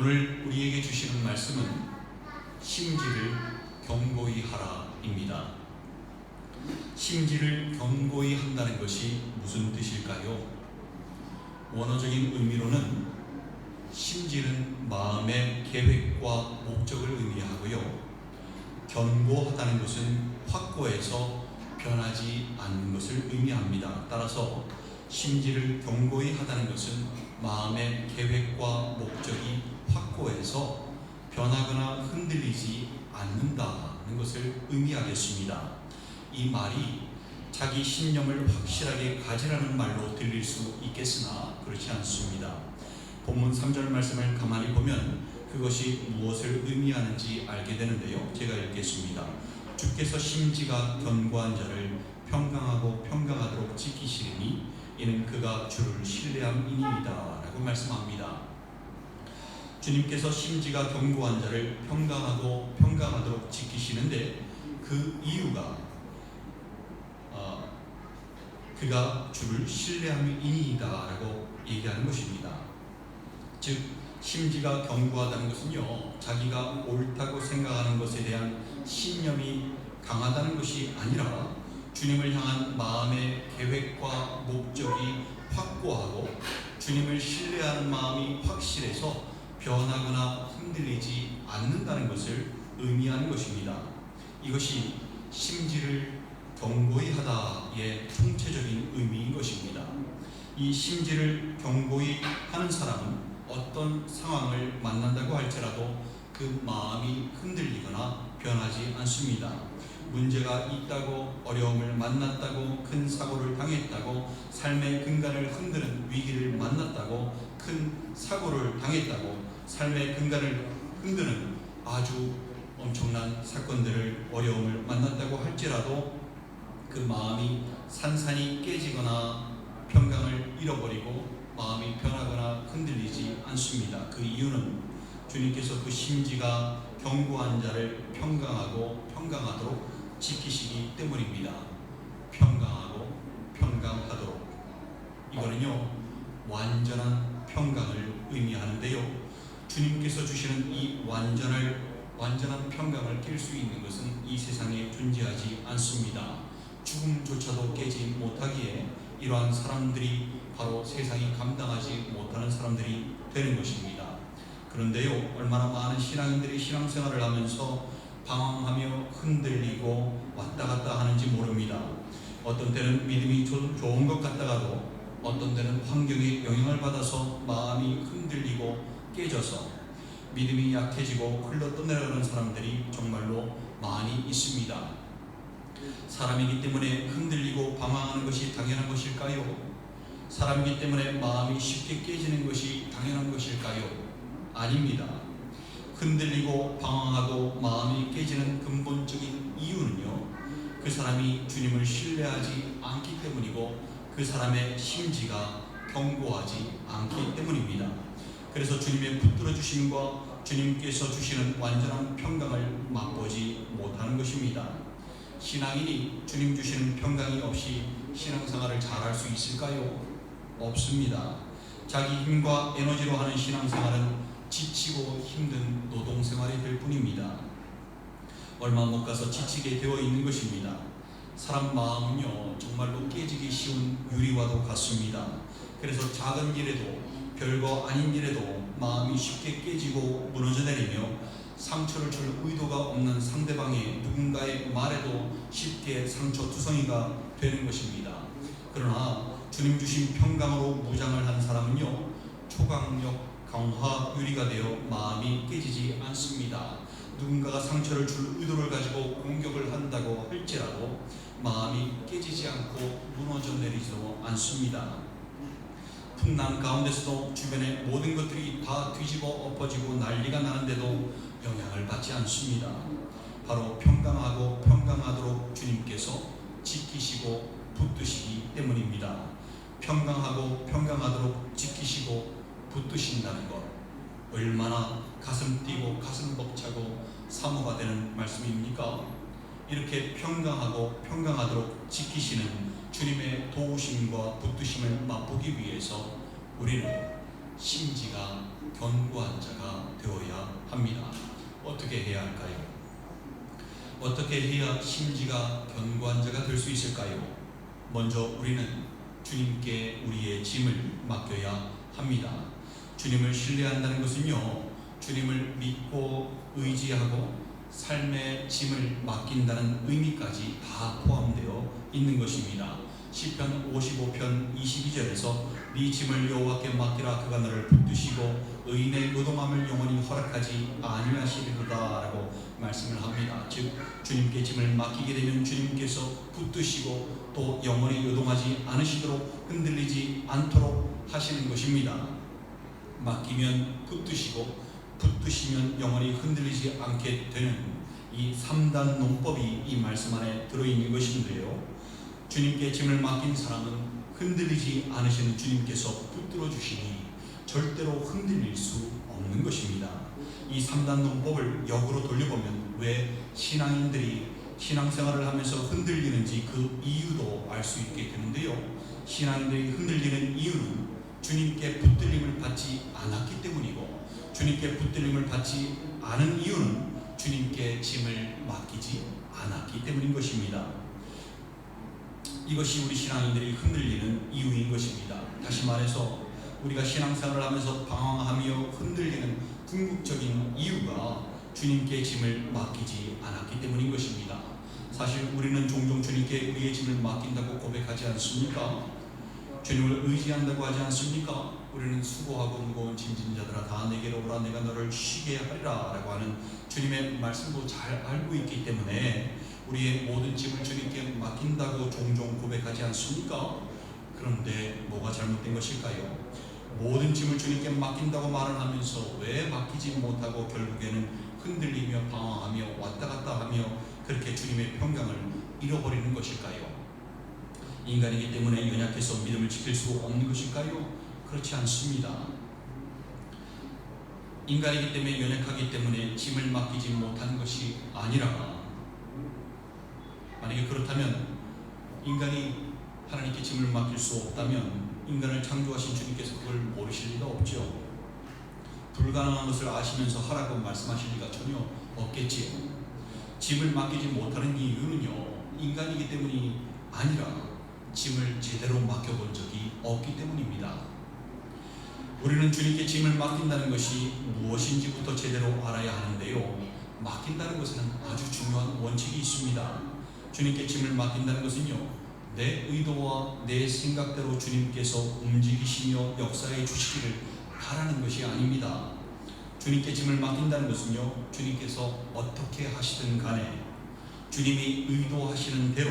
오늘 우리에게 주시는 말씀은 심지를 견고히 하라입니다. 심지를 견고히 한다는 것이 무슨 뜻일까요? 원어적인 의미로는 심지는 마음의 계획과 목적을 의미하고요. 견고하다는 것은 확고해서 변하지 않는 것을 의미합니다. 따라서 심지를 견고히 하다는 것은 마음의 계획과 목적이 확고해서 변하거나 흔들리지 않는다는 것을 의미하겠습니다. 이 말이 자기 신념을 확실하게 가지라는 말로 들릴 수 있겠으나 그렇지 않습니다. 본문 3절 말씀을 가만히 보면 그것이 무엇을 의미하는지 알게 되는데요. 제가 읽겠습니다. 주께서 심지가 견고한 자를 평강하고 평강하도록 지키시리니 이는 그가 주를 신뢰함이니이다 라고 말씀합니다. 주님께서 심지가 견고한 자를 평강하고 평강하도록 지키시는데 그 이유가 그가 주를 신뢰함이니이다 라고 얘기하는 것입니다. 즉 심지가 견고하다는 것은요, 자기가 옳다고 생각하는 것에 대한 신념이 강하다는 것이 아니라 주님을 향한 마음의 계획과 목적이 확고하고 주님을 신뢰하는 마음이 확실해서 변하거나 흔들리지 않는다는 것을 의미하는 것입니다. 이것이 심지를 견고히 하다의 총체적인 의미인 것입니다. 이 심지를 견고히 하는 사람은 어떤 상황을 만난다고 할지라도 그 마음이 흔들리거나 변하지 않습니다. 문제가 있다고, 어려움을 만났다고, 큰 사고를 당했다고, 삶의 근간을 흔드는 위기를 만났다고, 큰 사고를 당했다고, 삶의 근간을 흔드는 아주 엄청난 사건들을, 어려움을 만났다고 할지라도 그 마음이 산산이 깨지거나 평강을 잃어버리고 마음이 변하거나 흔들리지 않습니다. 그 이유는 주님께서 그 심지가 견고한 자를 평강하고 평강하도록 지키시기 때문입니다. 평강하고 평강하도록. 이거는요, 완전한 평강을 의미하는데요. 주님께서 주시는 이 완전한 평강을 깰 수 있는 것은 이 세상에 존재하지 않습니다. 죽음조차도 깨지 못하기에 이러한 사람들이 바로 세상이 감당하지 못하는 사람들이 되는 것입니다. 그런데요, 얼마나 많은 신앙인들이 신앙생활을 하면서 방황하며 흔들리고 왔다 갔다 하는지 모릅니다. 어떤 때는 믿음이 좋은 것 같다가도 어떤 때는 환경의 영향을 받아서 마음이 흔들리고 깨져서 믿음이 약해지고 흘러 떠내려가는 사람들이 정말로 많이 있습니다. 사람이기 때문에 흔들리고 방황하는 것이 당연한 것일까요? 사람이기 때문에 마음이 쉽게 깨지는 것이 당연한 것일까요? 아닙니다. 흔들리고 방황하고 마음이 깨지는 근본적인 이유는요, 그 사람이 주님을 신뢰하지 않기 때문이고 그 사람의 심지가 견고하지 않기 때문입니다. 그래서 주님의 붙들어 주심과 주님께서 주시는 완전한 평강을 맛보지 못하는 것입니다. 신앙인이 주님 주시는 평강이 없이 신앙생활을 잘할 수 있을까요? 없습니다. 자기 힘과 에너지로 하는 신앙생활은 지치고 힘든 노동생활이 될 뿐입니다. 얼마 못 가서 지치게 되어 있는 것입니다. 사람 마음은요, 정말로 깨지기 쉬운 유리와도 같습니다. 그래서 작은 일에도 별거 아닌 일에도 마음이 쉽게 깨지고 무너져 내리며 상처를 줄 의도가 없는 상대방의 누군가의 말에도 쉽게 상처투성이가 되는 것입니다. 그러나 주님 주신 평강으로 무장을 한 사람은요, 초강력 강화 유리가 되어 마음이 깨지지 않습니다. 누군가가 상처를 줄 의도를 가지고 공격을 한다고 할지라도 마음이 깨지지 않고 무너져 내리지도 않습니다. 풍랑 가운데서도 주변의 모든 것들이 다 뒤집어 엎어지고 난리가 나는데도 영향을 받지 않습니다. 바로 평강하고 평강하도록 주님께서 지키시고 붙드시기 때문입니다. 평강하고 평강하도록 지키시고 붙드신다는 것, 얼마나 가슴 뛰고 가슴 벅차고 사모가 되는 말씀입니까? 이렇게 평강하고 평강하도록 지키시는 주님의 도우심과 붙드심을 맛보기 위해서 우리는 심지가 견고한 자가 합니다. 어떻게 해야 할까요? 어떻게 해야 심지가 견고한 자가 될 수 있을까요? 먼저 우리는 주님께 우리의 짐을 맡겨야 합니다. 주님을 신뢰한다는 것은요, 주님을 믿고 의지하고 삶의 짐을 맡긴다는 의미까지 다 포함되어 있는 것입니다. 시편 55편 22절에서 네 짐을 여호와께 맡기라 그가 너를 붙드시고 의인의 노동함을 영원히 허락하지 아니하시리로다 라고 말씀을 합니다. 즉 주님께 짐을 맡기게 되면 주님께서 붙드시고 또 영원히 요동하지 않으시도록 흔들리지 않도록 하시는 것입니다. 맡기면 붙드시고 붙드시면 영원히 흔들리지 않게 되는 이 3단 논법이 이 말씀 안에 들어있는 것인데요, 주님께 짐을 맡긴 사람은 흔들리지 않으시는 주님께서 붙들어 주시니 절대로 흔들릴 수 없는 것입니다. 이 3단 논법을 역으로 돌려보면 왜 신앙인들이 신앙생활을 하면서 흔들리는지 그 이유도 알 수 있게 되는데요, 신앙인들이 흔들리는 이유는 주님께 붙들림을 받지 않았기 때문이고, 주님께 붙들림을 받지 않은 이유는 주님께 짐을 맡기지 않았기 때문인 것입니다. 이것이 우리 신앙인들이 흔들리는 이유인 것입니다. 다시 말해서 우리가 신앙생활을 하면서 방황하며 흔들리는 궁극적인 이유가 주님께 짐을 맡기지 않았기 때문인 것입니다. 사실 우리는 종종 주님께 우리의 짐을 맡긴다고 고백하지 않습니까? 주님을 의지한다고 하지 않습니까? 우리는 수고하고 무거운 짐진 자들아 다 내게로 오라 내가 너를 쉬게 하리라 라고 하는 주님의 말씀도 잘 알고 있기 때문에 우리의 모든 짐을 주님께 맡긴다고 종종 고백하지 않습니까? 그런데 뭐가 잘못된 것일까요? 모든 짐을 주님께 맡긴다고 말을 하면서 왜 맡기지 못하고 결국에는 흔들리며 방황하며 왔다 갔다 하며 그렇게 주님의 평강을 잃어버리는 것일까요? 인간이기 때문에 연약해서 믿음을 지킬 수 없는 것일까요? 그렇지 않습니다. 인간이기 때문에 연약하기 때문에 짐을 맡기지 못하는 것이 아니라, 만약에 그렇다면 인간이 하나님께 짐을 맡길 수 없다면 인간을 창조하신 주님께서 그걸 모르실 리가 없죠. 불가능한 것을 아시면서 하라고 말씀하실 리가 전혀 없겠지요. 짐을 맡기지 못하는 이유는요, 인간이기 때문이 아니라 짐을 제대로 맡겨본 적이 없기 때문입니다. 우리는 주님께 짐을 맡긴다는 것이 무엇인지부터 제대로 알아야 하는데요, 맡긴다는 것은 아주 중요한 원칙이 있습니다. 주님께 짐을 맡긴다는 것은요, 내 의도와 내 생각대로 주님께서 움직이시며 역사해 주시기를 바라는 것이 아닙니다. 주님께 짐을 맡긴다는 것은요, 주님께서 어떻게 하시든 간에 주님이 의도하시는 대로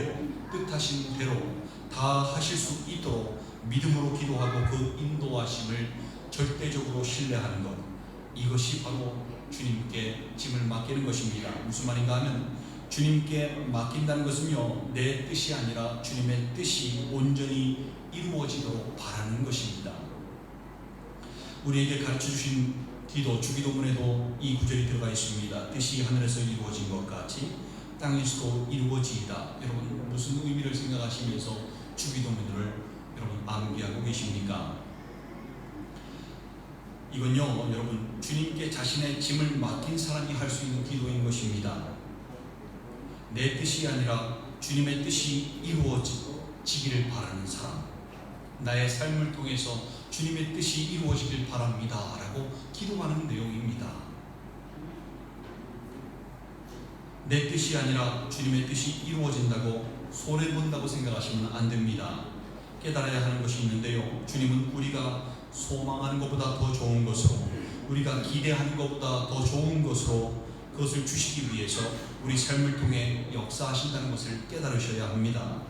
뜻하신 대로 다 하실 수 있도록 믿음으로 기도하고 그 인도하심을 절대적으로 신뢰하는 것, 이것이 바로 주님께 짐을 맡기는 것입니다. 무슨 말인가 하면 주님께 맡긴다는 것은요, 내 뜻이 아니라 주님의 뜻이 온전히 이루어지도록 바라는 것입니다. 우리에게 가르쳐 주신 기도, 주기도문에도 이 구절이 들어가 있습니다. 뜻이 하늘에서 이루어진 것 같이 땅에서도 이루어지이다. 여러분 무슨 의미를 생각하시면서 주기도문을 여러분 암기하고 계십니까? 이건요, 여러분 주님께 자신의 짐을 맡긴 사람이 할 수 있는 기도인 것입니다. 내 뜻이 아니라 주님의 뜻이 이루어지기를 바라는 사람, 나의 삶을 통해서 주님의 뜻이 이루어지길 바랍니다 라고 기도하는 내용입니다. 내 뜻이 아니라 주님의 뜻이 이루어진다고 손해본다고 생각하시면 안 됩니다. 깨달아야 하는 것이 있는데요, 주님은 우리가 소망하는 것보다 더 좋은 것으로, 우리가 기대하는 것보다 더 좋은 것으로 그것을 주시기 위해서 우리 삶을 통해 역사하신다는 것을 깨달으셔야 합니다.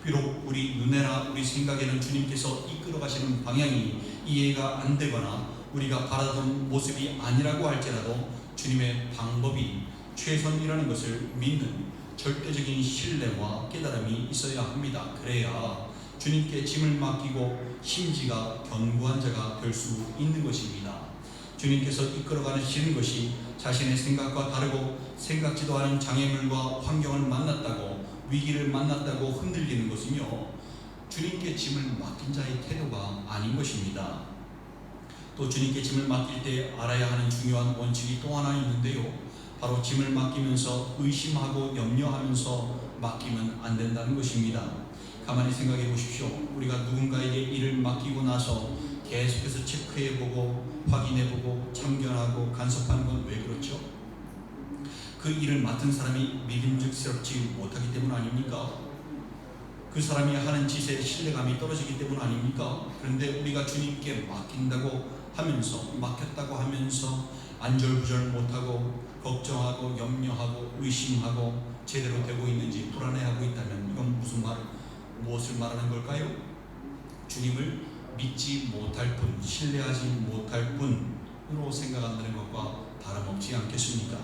비록 우리 눈에나 우리 생각에는 주님께서 이끌어 가시는 방향이 이해가 안 되거나 우리가 바라던 모습이 아니라고 할지라도 주님의 방법이 최선이라는 것을 믿는 절대적인 신뢰와 깨달음이 있어야 합니다. 그래야 주님께 짐을 맡기고 심지가 견고한 자가 될 수 있는 것입니다. 주님께서 이끌어 가시는 것이 자신의 생각과 다르고 생각지도 않은 장애물과 환경을 만났다고, 위기를 만났다고 흔들리는 것은요, 주님께 짐을 맡긴 자의 태도가 아닌 것입니다. 또 주님께 짐을 맡길 때 알아야 하는 중요한 원칙이 또 하나 있는데요. 바로 짐을 맡기면서 의심하고 염려하면서 맡기면 안 된다는 것입니다. 가만히 생각해 보십시오. 우리가 누군가에게 일을 맡기고 나서 계속해서 체크해보고 확인해보고 참견하고 간섭하는 건 왜 그렇죠? 그 일을 맡은 사람이 믿음직스럽지 못하기 때문 아닙니까? 그 사람이 하는 짓에 신뢰감이 떨어지기 때문 아닙니까? 그런데 우리가 주님께 맡긴다고 하면서, 맡겼다고 하면서 안절부절 못하고 걱정하고 염려하고 의심하고 제대로 되고 있는지 불안해하고 있다면 이건 무엇을 말하는 걸까요? 주님을 믿지 못할 뿐, 신뢰하지 못할 뿐으로 생각한다는 것과 다름없지 않겠습니까?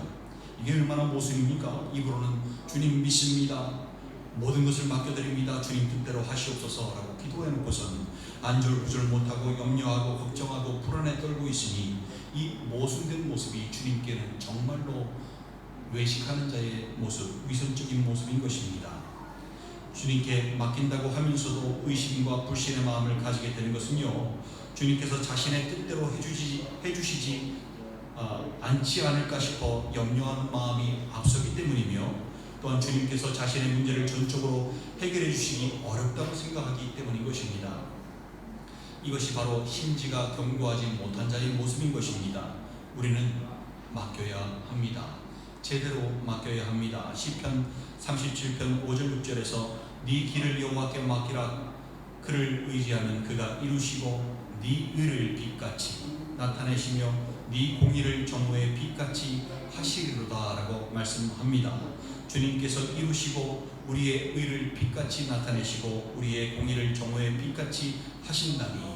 이게 얼마나 모순입니까? 입으로는 주님 믿습니다, 모든 것을 맡겨드립니다, 주님 뜻대로 하시옵소서 라고 기도해놓고선 안절부절 못하고 염려하고 걱정하고 불안에 떨고 있으니 이 모순된 모습이 주님께는 정말로 외식하는 자의 모습, 위선적인 모습인 것입니다. 주님께 맡긴다고 하면서도 의심과 불신의 마음을 가지게 되는 것은요, 주님께서 자신의 뜻대로 해주시지 않지 않을까 싶어 염려하는 마음이 앞서기 때문이며, 또한 주님께서 자신의 문제를 전적으로 해결해 주시기 어렵다고 생각하기 때문인 것입니다. 이것이 바로 심지가 견고하지 못한 자의 모습인 것입니다. 우리는 맡겨야 합니다. 제대로 맡겨야 합니다. 시편 37편 5절 6절에서 네 길을 여호와께 맡기라. 그를 의지하면 그가 이루시고 네 의를 빛같이 나타내시며 네 공의를 정오의 빛같이 하시리로다 라고 말씀합니다. 주님께서 이루시고 우리의 의를 빛같이 나타내시고 우리의 공의를 정오의 빛같이 하신다니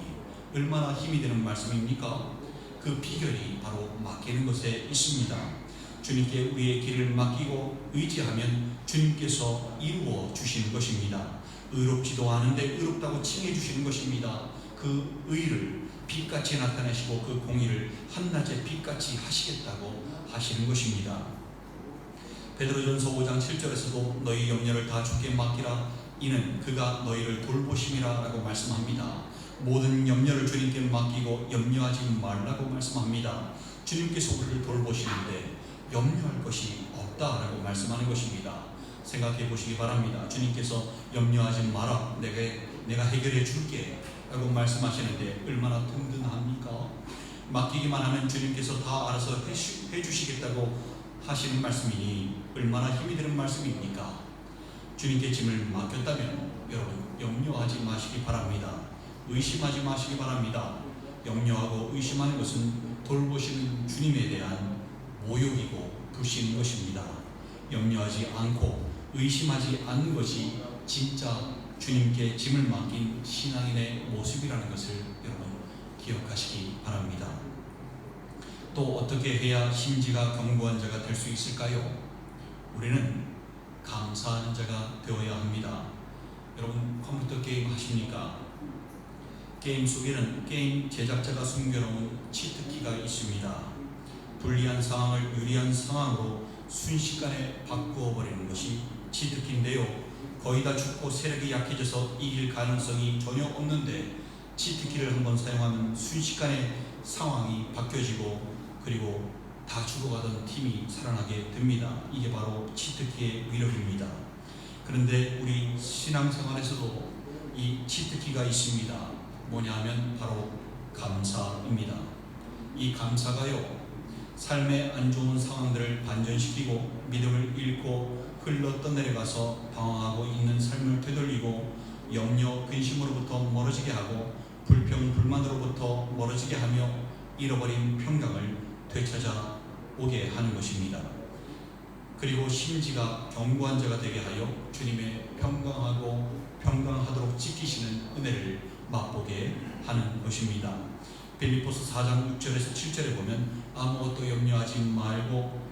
얼마나 힘이 되는 말씀입니까? 그 비결이 바로 맡기는 것에 있습니다. 주님께 우리의 길을 맡기고 의지하면 주님께서 이루어 주시는 것입니다. 의롭지도 않은데 의롭다고 칭해 주시는 것입니다. 그 의를 빛같이 나타내시고 그 공의를 한낮에 빛같이 하시겠다고 하시는 것입니다. 베드로전서 5장 7절에서도 너희 염려를 다 주께 맡기라. 이는 그가 너희를 돌보심이라 라고 말씀합니다. 모든 염려를 주님께 맡기고 염려하지 말라고 말씀합니다. 주님께서 우리를 돌보시는데 염려할 것이 없다라고 말씀하는 것입니다. 생각해 보시기 바랍니다. 주님께서 염려하지 마라, 내가 해결해 줄게 라고 말씀하시는데 얼마나 든든합니까? 맡기기만 하면 주님께서 다 알아서 해주시겠다고 하시는 말씀이니 얼마나 힘이 되는 말씀입니까? 주님께 짐을 맡겼다면 여러분 염려하지 마시기 바랍니다. 의심하지 마시기 바랍니다. 염려하고 의심하는 것은 돌보시는 주님에 대한 모욕이고 불신인 것입니다. 염려하지 않고 의심하지 않는 것이 진짜 주님께 짐을 맡긴 신앙인의 모습이라는 것을 여러분 기억하시기 바랍니다. 또 어떻게 해야 심지가 견고한 자가 될 수 있을까요? 우리는 감사하는 자가 되어야 합니다. 여러분 컴퓨터 게임 하십니까? 게임 속에는 게임 제작자가 숨겨놓은 치트키가 있습니다. 불리한 상황을 유리한 상황으로 순식간에 바꾸어 버리는 것이 치트키인데요. 거의 다 죽고 세력이 약해져서 이길 가능성이 전혀 없는데 치트키를 한번 사용하면 순식간에 상황이 바뀌어지고 그리고 다 죽어가던 팀이 살아나게 됩니다. 이게 바로 치트키의 위력입니다. 그런데 우리 신앙생활에서도 이 치트키가 있습니다. 뭐냐 하면 바로 감사입니다. 이 감사가요, 삶의 안 좋은 상황들을 반전시키고 믿음을 잃고 흘러 떠내려가서 방황하고 있는 삶을 되돌리고 염려, 근심으로부터 멀어지게 하고 불평, 불만으로부터 멀어지게 하며 잃어버린 평강을 되찾아 오게 하는 것입니다. 그리고 심지가 견고한 자가 되게 하여 주님의 평강하도록 지키시는 은혜를 맛보게 하는 것입니다. 빌립보서 4장 6절에서 7절에 보면 아무것도 염려하지 말고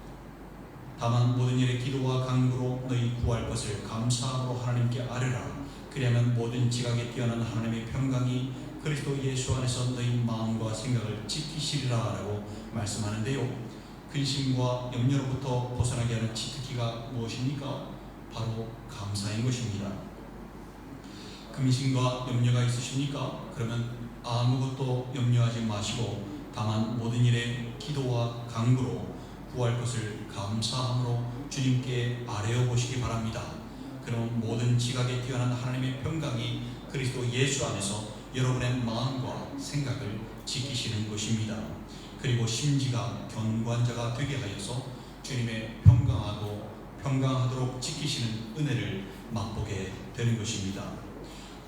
다만 모든 일에 기도와 간구로 너희 구할 것을 감사함으로 하나님께 아뢰라. 그리하면 모든 지각에 뛰어난 하나님의 평강이 그리스도 예수 안에서 너희 마음과 생각을 지키시리라 라고 말씀하는데요. 근심과 염려로부터 벗어나게 하는 치트키가 무엇입니까? 바로 감사인 것입니다. 근심과 염려가 있으십니까? 그러면 아무것도 염려하지 마시고 다만 모든 일에 기도와 간구로 구할 것을 감사함으로 주님께 아뢰어 보시기 바랍니다. 그럼 모든 지각에 뛰어난 하나님의 평강이 그리스도 예수 안에서 여러분의 마음과 생각을 지키시는 것입니다. 그리고 심지가 견고한자가 되게 하여서 주님의 평강하도록 지키시는 은혜를 맛보게 되는 것입니다.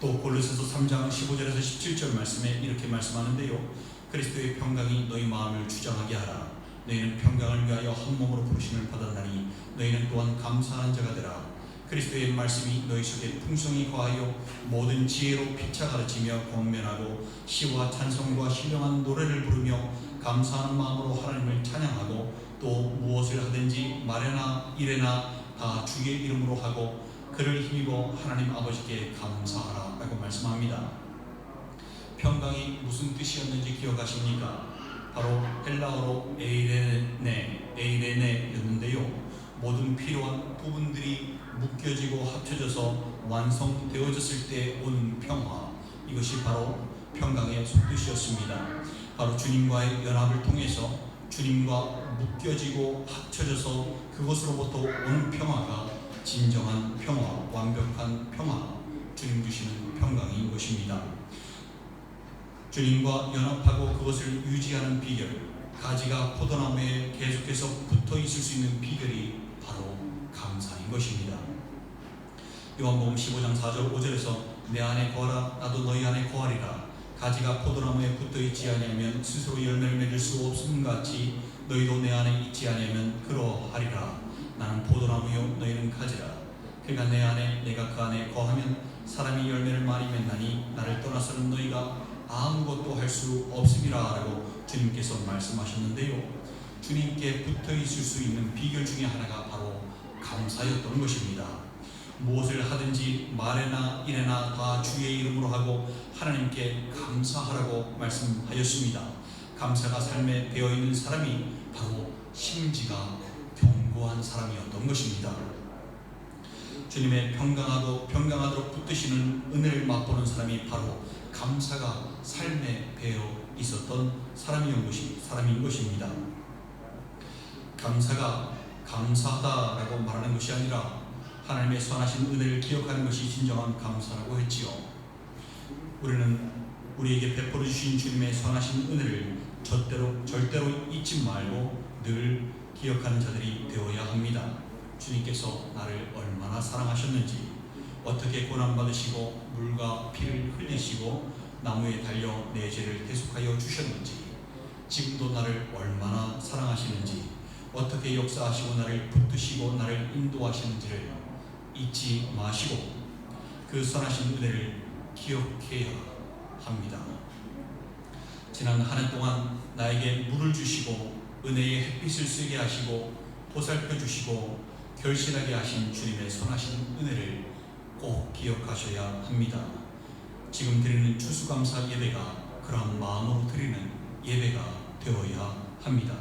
또 골로새서 3장 15절에서 17절 말씀에 이렇게 말씀하는데요. 그리스도의 평강이 너희 마음을 주장하게 하라. 너희는 평강을 위하여 한 몸으로 부르심을 받았나니 너희는 또한 감사하는 자가 되라. 그리스도의 말씀이 너희 속에 풍성히 거하여 모든 지혜로 피차 가르치며 권면하고 시와 찬송과 신령한 노래를 부르며 감사하는 마음으로 하나님을 찬양하고 또 무엇을 하든지 말이나 일에나 다 주의 이름으로 하고 그를 힘입어 하나님 아버지께 감사하라 라고 말씀합니다. 평강이 무슨 뜻이었는지 기억하십니까? 바로 헬라어로 에이레네였는데요. 모든 필요한 부분들이 묶여지고 합쳐져서 완성되어졌을 때 오는 평화, 이것이 바로 평강의 속뜻이었습니다. 바로 주님과의 연합을 통해서 주님과 묶여지고 합쳐져서 그것으로부터 오는 평화가 진정한 평화, 완벽한 평화, 주님 주시는 평강인 것입니다. 주님과 연합하고 그것을 유지하는 비결, 가지가 포도나무에 계속해서 붙어 있을 수 있는 비결이 바로 감사인 것입니다. 요한복음 15장 4절 5절에서 내 안에 거하라 나도 너희 안에 거하리라. 가지가 포도나무에 붙어 있지 아니하면 스스로 열매를 맺을 수 없음 같이 너희도 내 안에 있지 아니하면 그러하리라. 나는 포도나무요 너희는 가지라. 그가 내 안에 내가 그 안에 거하면 사람이 열매를 많이 맺나니 나를 떠나서는 너희가 아무것도 할 수 없음이라 라고 주님께서 말씀하셨는데요. 주님께 붙어 있을 수 있는 비결 중에 하나가 바로 감사였던 것입니다. 무엇을 하든지 말에나 일에나 다 주의 이름으로 하고 하나님께 감사하라고 말씀하였습니다. 감사가 삶에 되어있는 사람이 바로 심지가 견고한 사람이었던 것입니다. 주님의 평강하도록 붙드시는 은혜를 맛보는 사람이 바로 감사가 삶에 배어 있었던 사람인 것입니다. 감사가 감사하다라고 말하는 것이 아니라 하나님의 선하신 은혜를 기억하는 것이 진정한 감사라고 했지요. 우리는 우리에게 베풀어 주신 주님의 선하신 은혜를 절대로 잊지 말고 늘 기억하는 자들이 되어야 합니다. 주님께서 나를 얼마나 사랑하셨는지, 어떻게 고난받으시고 물과 피를 흘리시고 나무에 달려 내 죄를 대속하여 주셨는지, 지금도 나를 얼마나 사랑하시는지, 어떻게 역사하시고 나를 붙드시고 나를 인도하시는지를 잊지 마시고 그 선하신 은혜를 기억해야 합니다. 지난 한 해 동안 나에게 물을 주시고 은혜의 햇빛을 쐬게 하시고 보살펴 주시고 결실하게 하신 주님의 선하신 은혜를 꼭 기억하셔야 합니다. 지금 드리는 추수감사 예배가 그러한 마음으로 드리는 예배가 되어야 합니다.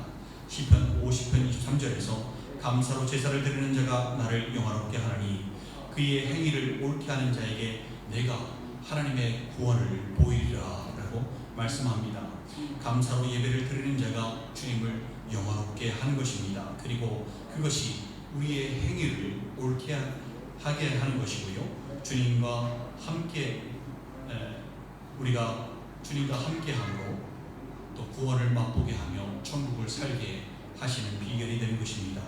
시편 50편 23절에서 감사로 제사를 드리는 자가 나를 영화롭게 하나니 그의 행위를 옳게 하는 자에게 내가 하나님의 구원을 보이리라 라고 말씀합니다. 감사로 예배를 드리는 자가 주님을 영화롭게 하는 것입니다. 그리고 그것이 우리의 행위를 옳게 하게 하는 것이고요. 주님과 함께 우리가 주님과 함께함으로 또 구원을 맛보게 하며 천국을 살게 하시는 비결이 되는 것입니다.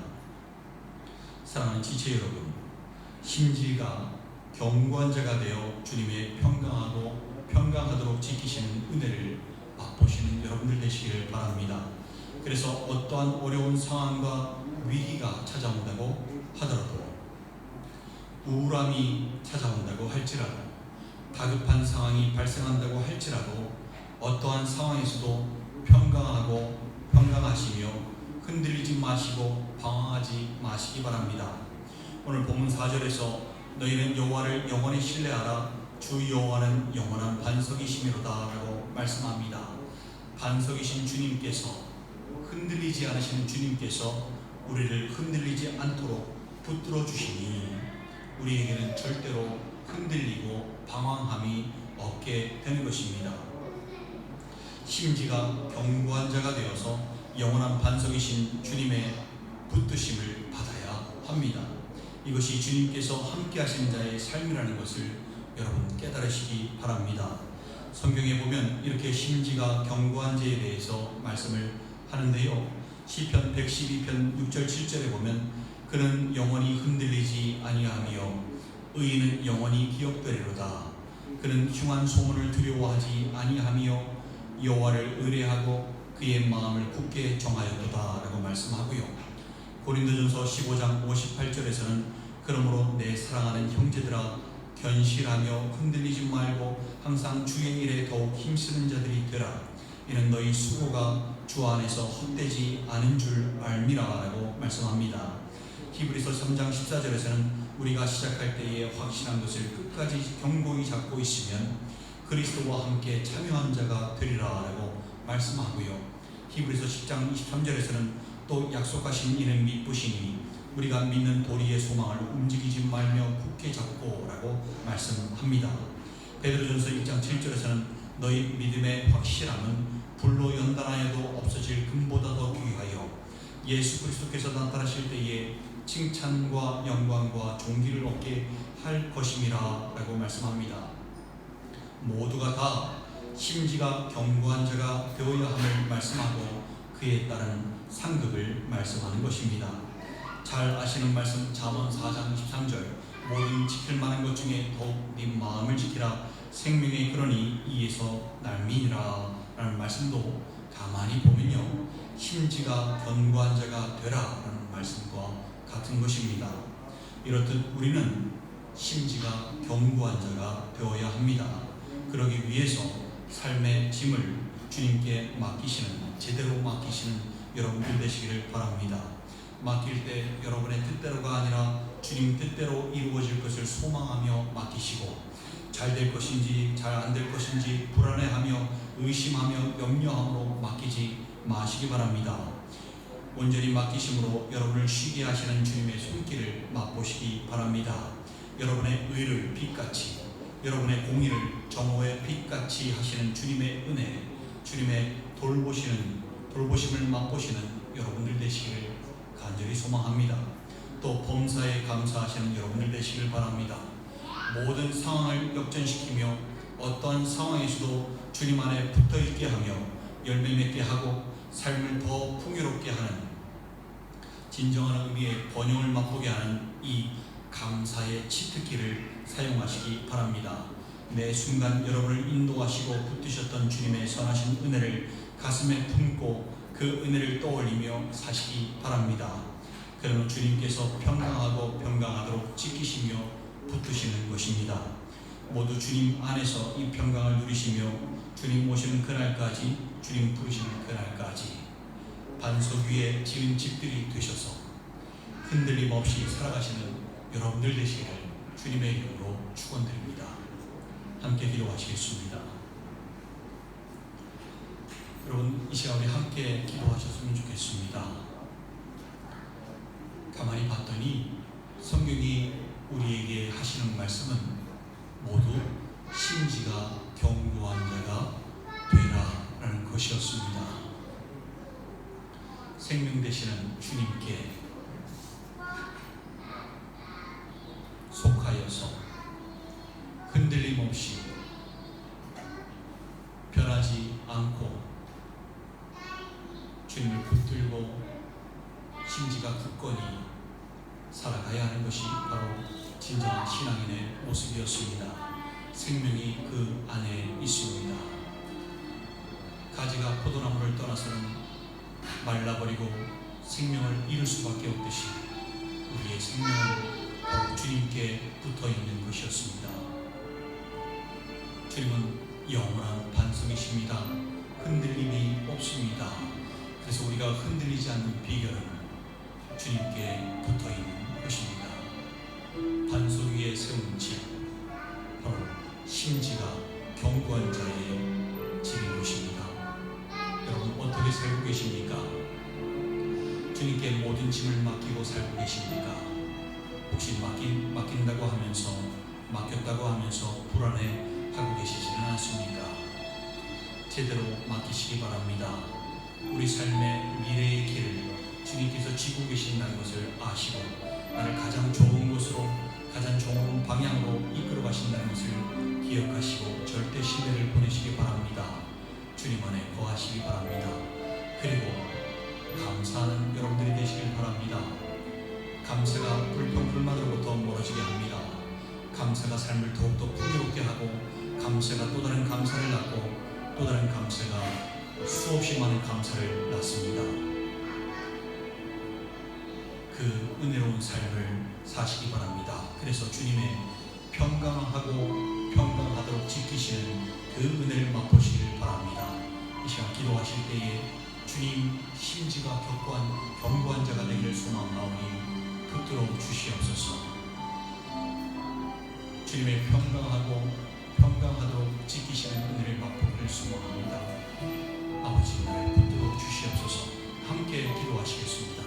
사랑하는 지체 여러분, 심지가 견고한 자가 되어 주님의 평강하도록 지키시는 은혜를 맛보시는 여러분들 되시기를 바랍니다. 그래서 어떠한 어려운 상황과 위기가 찾아온다고 하더라도, 우울함이 찾아온다고 할지라도, 다급한 상황이 발생한다고 할지라도 어떠한 상황에서도 평강하시며 흔들리지 마시고 방황하지 마시기 바랍니다. 오늘 본문 4절에서 너희는 여호와를 영원히 신뢰하라. 주 여호와는 영원한 반석이시미로다 라고 말씀합니다. 반석이신 주님께서, 흔들리지 않으시는 주님께서 우리를 흔들리지 않도록 붙들어 주시니 우리에게는 절대로 흔들리고 방황함이 없게 되는 것입니다. 심지가 견고한 자가 되어서 영원한 반석이신 주님의 붙드심을 받아야 합니다. 이것이 주님께서 함께 하신 자의 삶이라는 것을 여러분 깨달으시기 바랍니다. 성경에 보면 이렇게 심지가 견고한 자에 대해서 말씀을 하는데요. 시편 112편 6절 7절에 보면 그는 영원히 흔들리지 아니하며 의인은 영원히 기억되리로다. 그는 흉한 소문을 두려워하지 아니하며 여호와를 의뢰하고 그의 마음을 굳게 정하였도다 라고 말씀하고요. 고린도전서 15장 58절에서는 그러므로 내 사랑하는 형제들아 견실하며 흔들리지 말고 항상 주의 일에 더욱 힘쓰는 자들이 되라. 이는 너희 수고가 주 안에서 헛되지 않은 줄 알미라 라고 말씀합니다. 히브리서 3장 14절에서는 우리가 시작할 때에 확신한 것을 끝까지 견고히 잡고 있으면 그리스도와 함께 참여한 자가 되리라 라고 말씀하고요. 히브리서 10장 23절에서는 또 약속하신 이는 믿으시니 우리가 믿는 도리의 소망을 움직이지 말며 굳게 잡고 라고 말씀합니다. 베드로전서 1장 7절에서는 너희 믿음의 확실함은 불로 연단하여도 없어질 금보다 더 귀하여 예수 그리스도께서 나타나실 때에 칭찬과 영광과 존귀를 얻게 할 것임이라 라고 말씀합니다. 모두가 다 심지가 견고한 자가 되어야 함을 말씀하고 그에 따른 상급을 말씀하는 것입니다. 잘 아시는 말씀 잠언 4장 13절 모든 지킬 만한 것 중에 더욱 네 마음을 지키라 생명의 근원이 이에서 날미니라 라는 말씀도 가만히 보면요 심지가 견고한 자가 되라 라는 말씀과 같은 것입니다. 이렇듯 우리는 심지가 견고한 자가 되어야 합니다. 그러기 위해서 삶의 짐을 주님께 맡기시는 제대로 맡기시는 여러분들 되시기를 바랍니다. 맡길 때 여러분의 뜻대로가 아니라 주님 뜻대로 이루어질 것을 소망하며 맡기시고 잘 될 것인지 잘 안 될 것인지 불안해하며 의심하며 염려함으로 맡기지 마시기 바랍니다. 온전히 맡기심으로 여러분을 쉬게 하시는 주님의 손길을 맛보시기 바랍니다. 여러분의 의를 빛같이 여러분의 공의를 정오의 빛같이 하시는 주님의 은혜 주님의 돌보심을 맛보시는 여러분들 되시기를 간절히 소망합니다. 또 범사에 감사하시는 여러분들 되시길 바랍니다. 모든 상황을 역전시키며 어떠한 상황에서도 주님 안에 붙어있게 하며 열매 맺게 하고 삶을 더 풍요롭게 하는 진정한 의미의 번영을 맛보게 하는 이 감사의 치트키를 사용하시기 바랍니다. 매 순간 여러분을 인도하시고 붙드셨던 주님의 선하신 은혜를 가슴에 품고 그 은혜를 떠올리며 사시기 바랍니다. 그러면 주님께서 평강하도록 지키시며 붙드시는 것입니다. 모두 주님 안에서 이 평강을 누리시며 주님 오시는 그날까지 주님 부르시는 그날까지 반석 위에 지은 집들이 되셔서 흔들림 없이 살아가시는 여러분들 되시기를 주님의 이름으로 축원드립니다. 함께 기도하시겠습니다. 여러분 이 시간에 함께 기도하셨으면 좋겠습니다. 가만히 봤더니 성경이 우리에게 하시는 말씀은 모두 심지가 견고한 자가 되라 라는 것이었습니다. 생명 되시는 주님께 속하여서 흔들림 없이 변하지 않고 주님을 붙들고 심지가 굳건히 살아가야 하는 것이 바로 진정한 신앙인의 모습이었습니다. 생명이 그 안에 있습니다. 가지가 포도나무를 떠나서는 말라버리고 생명을 잃을 수밖에 없듯이 우리의 생명은 바로 주님께 붙어있는 것이었습니다. 주님은 영원한 반석이십니다. 흔들림이 없습니다. 그래서 우리가 흔들리지 않는 비결은 주님께 붙어있는 것입니다. 반석 위에 세운 집, 바로 심지가 견고한 자의 집인 것입니다. 여러분 어떻게 살고 계십니까? 주님께 모든 짐을 맡기고 살고 계십니까? 혹시 맡긴다고 하면서 맡겼다고 하면서 불안해하고 계시지는 않습니까? 제대로 맡기시기 바랍니다. 우리 삶의 미래의 길을 주님께서 지고 계신다는 것을 아시고 나를 가장 좋은 곳으로, 가장 좋은 방향으로 이끌어 가신다는 것을 기억하시고 절대 신뢰를 보내시기 바랍니다. 주님 안에 거하시기 바랍니다. 그리고 감사하는 여러분들이 되시길 바랍니다. 감사가 불평불만으로부터 멀어지게 합니다. 감사가 삶을 더욱더 풍요롭게 하고, 감사가 또 다른 감사를 낳고, 또 다른 감사가 수없이 많은 감사를 낳습니다. 그 은혜로운 삶을 사시기 바랍니다. 그래서 주님의 평강하고 평강하도록 지키시는 그 은혜를 맛보시길 바랍니다. 이 시간 기도하실 때에 주님 심지가 견고한 자가 되기를 소망하오니 붙들어 주시옵소서. 주님의 평강하고 평강하도록 지키시는 은혜를 맛보기를 소망합니다. 아버지, 나를 붙들어 주시옵소서. 함께 기도하시겠습니다.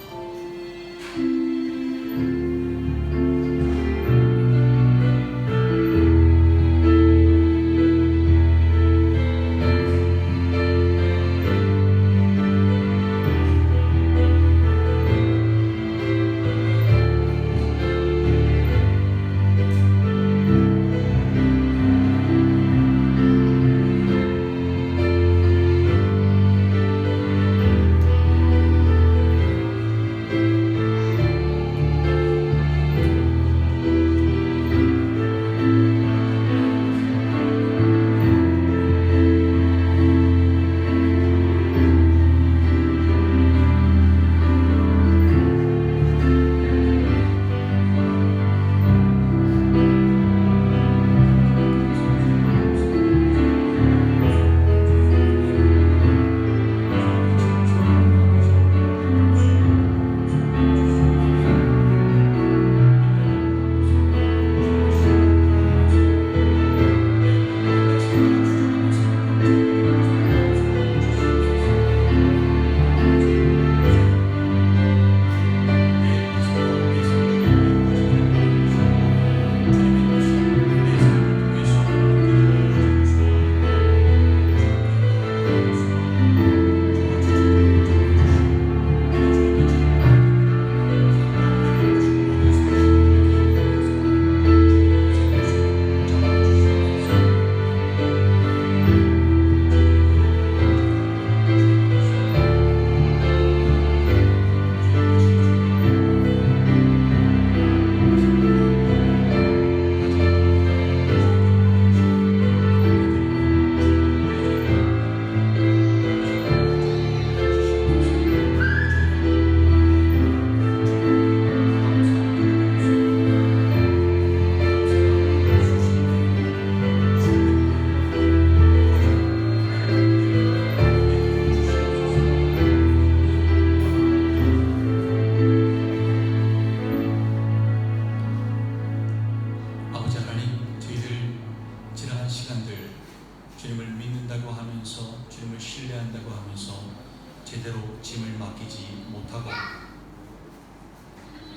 제대로 짐을 맡기지 못하고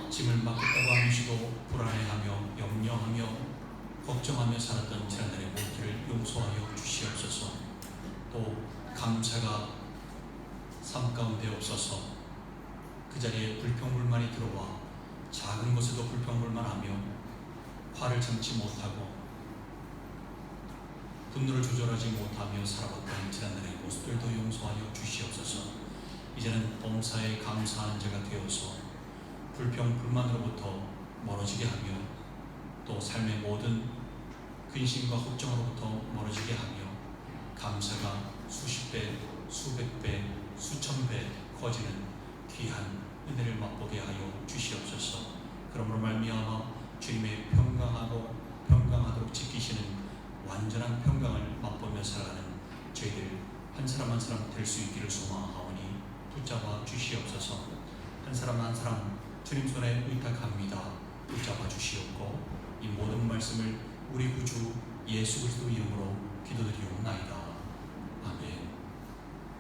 짐을 맡겼다고 하면서도 불안해하며 염려하며 걱정하며 살았던 지난날의 모두를 용서하여 주시옵소서. 또 감사가 삶 가운데 없어서 그 자리에 불평불만이 들어와 작은 것에도 불평불만하며 화를 참지 못하고 분노를 조절하지 못하며 살아왔던 지난날의 모습들도 용서하여 주시옵소서. 이제는 범사에 감사하는 자가 되어서 불평불만으로부터 멀어지게 하며 또 삶의 모든 근심과 걱정으로부터 멀어지게 하며 감사가 수십 배, 수백 배, 수천 배 커지는 귀한 은혜를 맛보게 하여 주시옵소서. 그러므로 말미암아 주님의 평강하도록 지키시는 완전한 평강을 맛보며 살아가는 저희들 한 사람 한 사람 될 수 있기를 소망하오니 붙잡아 주시옵소서. 한 사람 한 사람 주님 손에 의탁합니다. 붙잡아 주시옵고 이 모든 말씀을 우리 구주 예수 그리스도 이름으로 기도드리옵나이다.